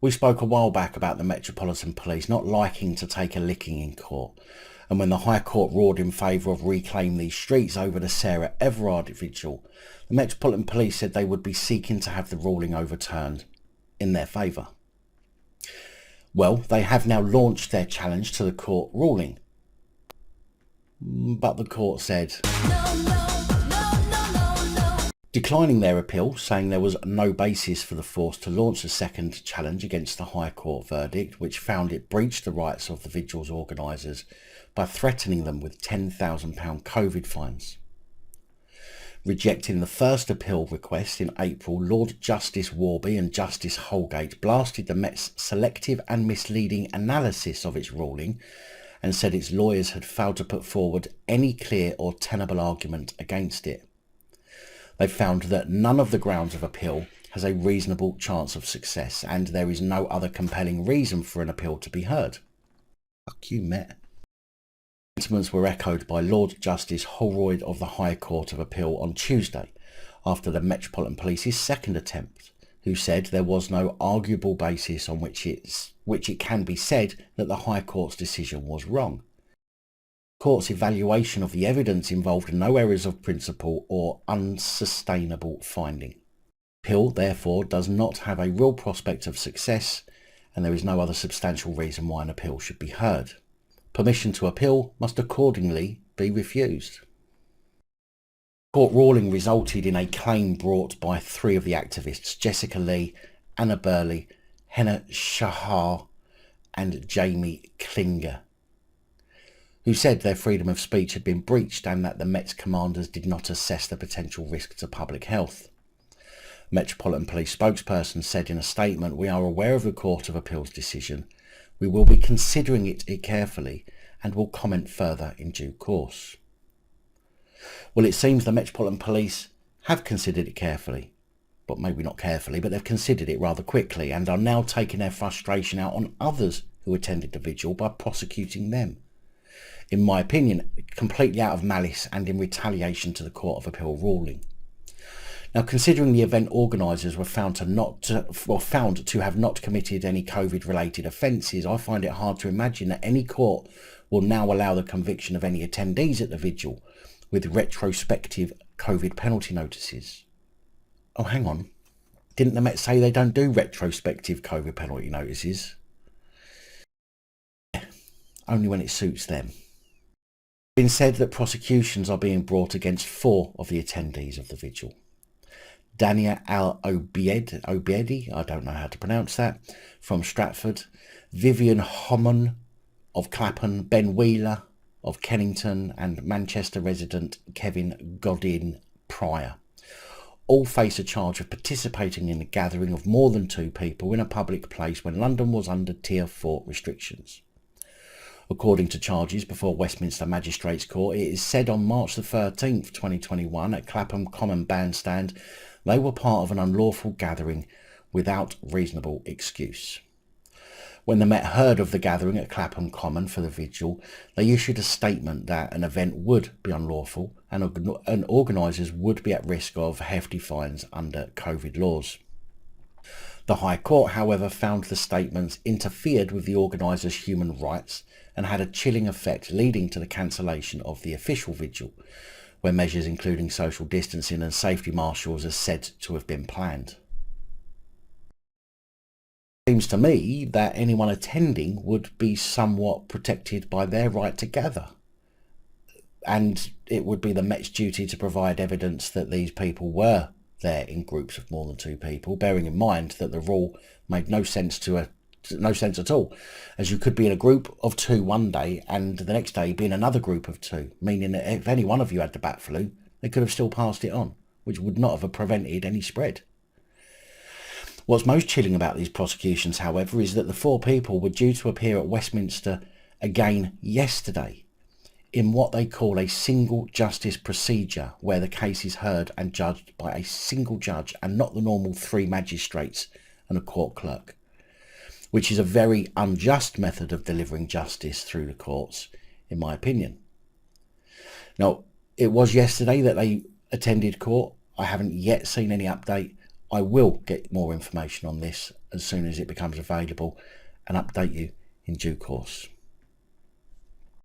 We spoke a while back about the Metropolitan Police not liking to take a licking in court, and when the High Court roared in favour of Reclaim These Streets over the Sarah Everard Vigil, the Metropolitan Police said they would be seeking to have the ruling overturned in their favour. Well, they have now launched their challenge to the court ruling, but the court said declining their appeal, saying there was no basis for the force to launch a second challenge against the High Court verdict, which found it breached the rights of the vigil's organisers by threatening them with £10,000 COVID fines. Rejecting the first appeal request in April, Lord Justice Warby and Justice Holgate blasted the Met's selective and misleading analysis of its ruling and said its lawyers had failed to put forward any clear or tenable argument against it. They found that none of the grounds of appeal has a reasonable chance of success, and there is no other compelling reason for an appeal to be heard. Fuck you, Met. Sentiments were echoed by Lord Justice Holroyd of the High Court of Appeal on Tuesday, after the Metropolitan Police's second attempt, who said there was no arguable basis on which it can be said that the High Court's decision was wrong. The Court's evaluation of the evidence involved no errors of principle or unsustainable finding. Appeal, therefore, does not have a real prospect of success, and there is no other substantial reason why an appeal should be heard. Permission to appeal must accordingly be refused. Court ruling resulted in a claim brought by three of the activists, Jessica Lee, Anna Burley, Henna Shahar and Jamie Klinger, who said their freedom of speech had been breached and that the Met's commanders did not assess the potential risk to public health. Metropolitan Police spokesperson said in a statement, "We are aware of the Court of Appeal's decision. We will be considering it carefully and will comment further in due course." Well, it seems the Metropolitan Police have considered it carefully, but maybe not carefully, but they've considered it rather quickly and are now taking their frustration out on others who attended the vigil by prosecuting them. In my opinion, completely out of malice and in retaliation to the Court of Appeal ruling. Now, considering the event organisers were found to have not committed any COVID-related offences, I find it hard to imagine that any court will now allow the conviction of any attendees at the vigil with retrospective COVID penalty notices. Oh, hang on. Didn't the Met say they don't do retrospective COVID penalty notices? Only when it suits them. It's been said that prosecutions are being brought against 4 of the attendees of the vigil. Dania Al-Obiedi, I don't know how to pronounce that, from Stratford, Vivian Homan of Clapham, Ben Wheeler of Kennington, and Manchester resident Kevin Godin Pryor. All face a charge of participating in a gathering of more than 2 people in a public place when London was under Tier 4 restrictions. According to charges before Westminster Magistrates Court, it is said on March the 13th, 2021 at Clapham Common Bandstand, they were part of an unlawful gathering without reasonable excuse. When the Met heard of the gathering at Clapham Common for the vigil, they issued a statement that an event would be unlawful and organisers would be at risk of hefty fines under COVID laws. The High Court, however, found the statements interfered with the organisers' human rights and had a chilling effect, leading to the cancellation of the official vigil, where measures including social distancing and safety marshals are said to have been planned. It seems to me that anyone attending would be somewhat protected by their right to gather, and it would be the Met's duty to provide evidence that these people were there in groups of more than 2 people, bearing in mind that the rule made no sense at all, as you could be in a group of 2 one day and the next day be in another group of 2, meaning that if any one of you had the bat flu, they could have still passed it on, which would not have prevented any spread. What's most chilling about these prosecutions, however, is that the 4 people were due to appear at Westminster again yesterday in what they call a single justice procedure, where the case is heard and judged by a single judge and not the normal 3 magistrates and a court clerk, which is a very unjust method of delivering justice through the courts, in my opinion. Now, it was yesterday that they attended court. I haven't yet seen any update I will get more information on this as soon as it becomes available and update you in due course.